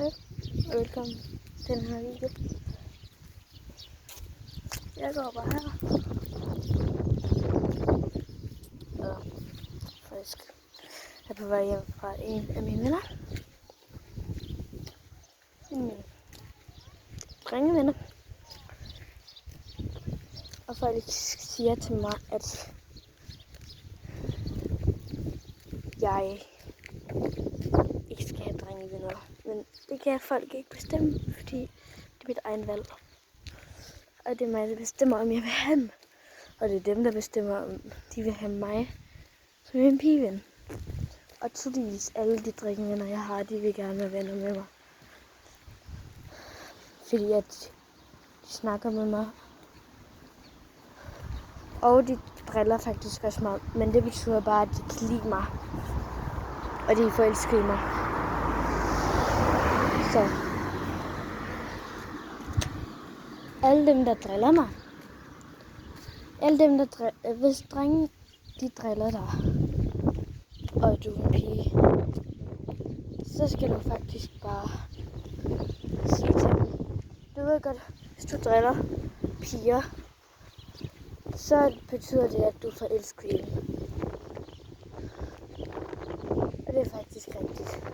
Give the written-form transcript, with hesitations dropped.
Hej og velkommen til den her video. Jeg går bare her. Og faktisk er på vej hjem fra en af mine venner. Mine drengevenner. Og faktisk siger til mig, at jeg ikke skal have drengevenner. Men det kan folk ikke bestemme, fordi det er mit egen valg. Og det er mig, der bestemmer, om jeg vil have dem. Og det er dem, der bestemmer, om de vil have mig som en pigeven. Og tydeligvis alle de drengevenner, jeg har, de vil gerne være venner med mig. Fordi at de snakker med mig. Og de driller faktisk også mig. Men det betyder bare, at de kan lide mig. Og de er forelskede i mig. Så alle dem, der driller mig. Alle dem, der hvis drenge, de driller dig. Og du er en pige. Så skal du faktisk bare sige til dem. Du ved godt, hvis du driller piger, så betyder det, at du er forelsket i dem. Og det er faktisk rigtigt.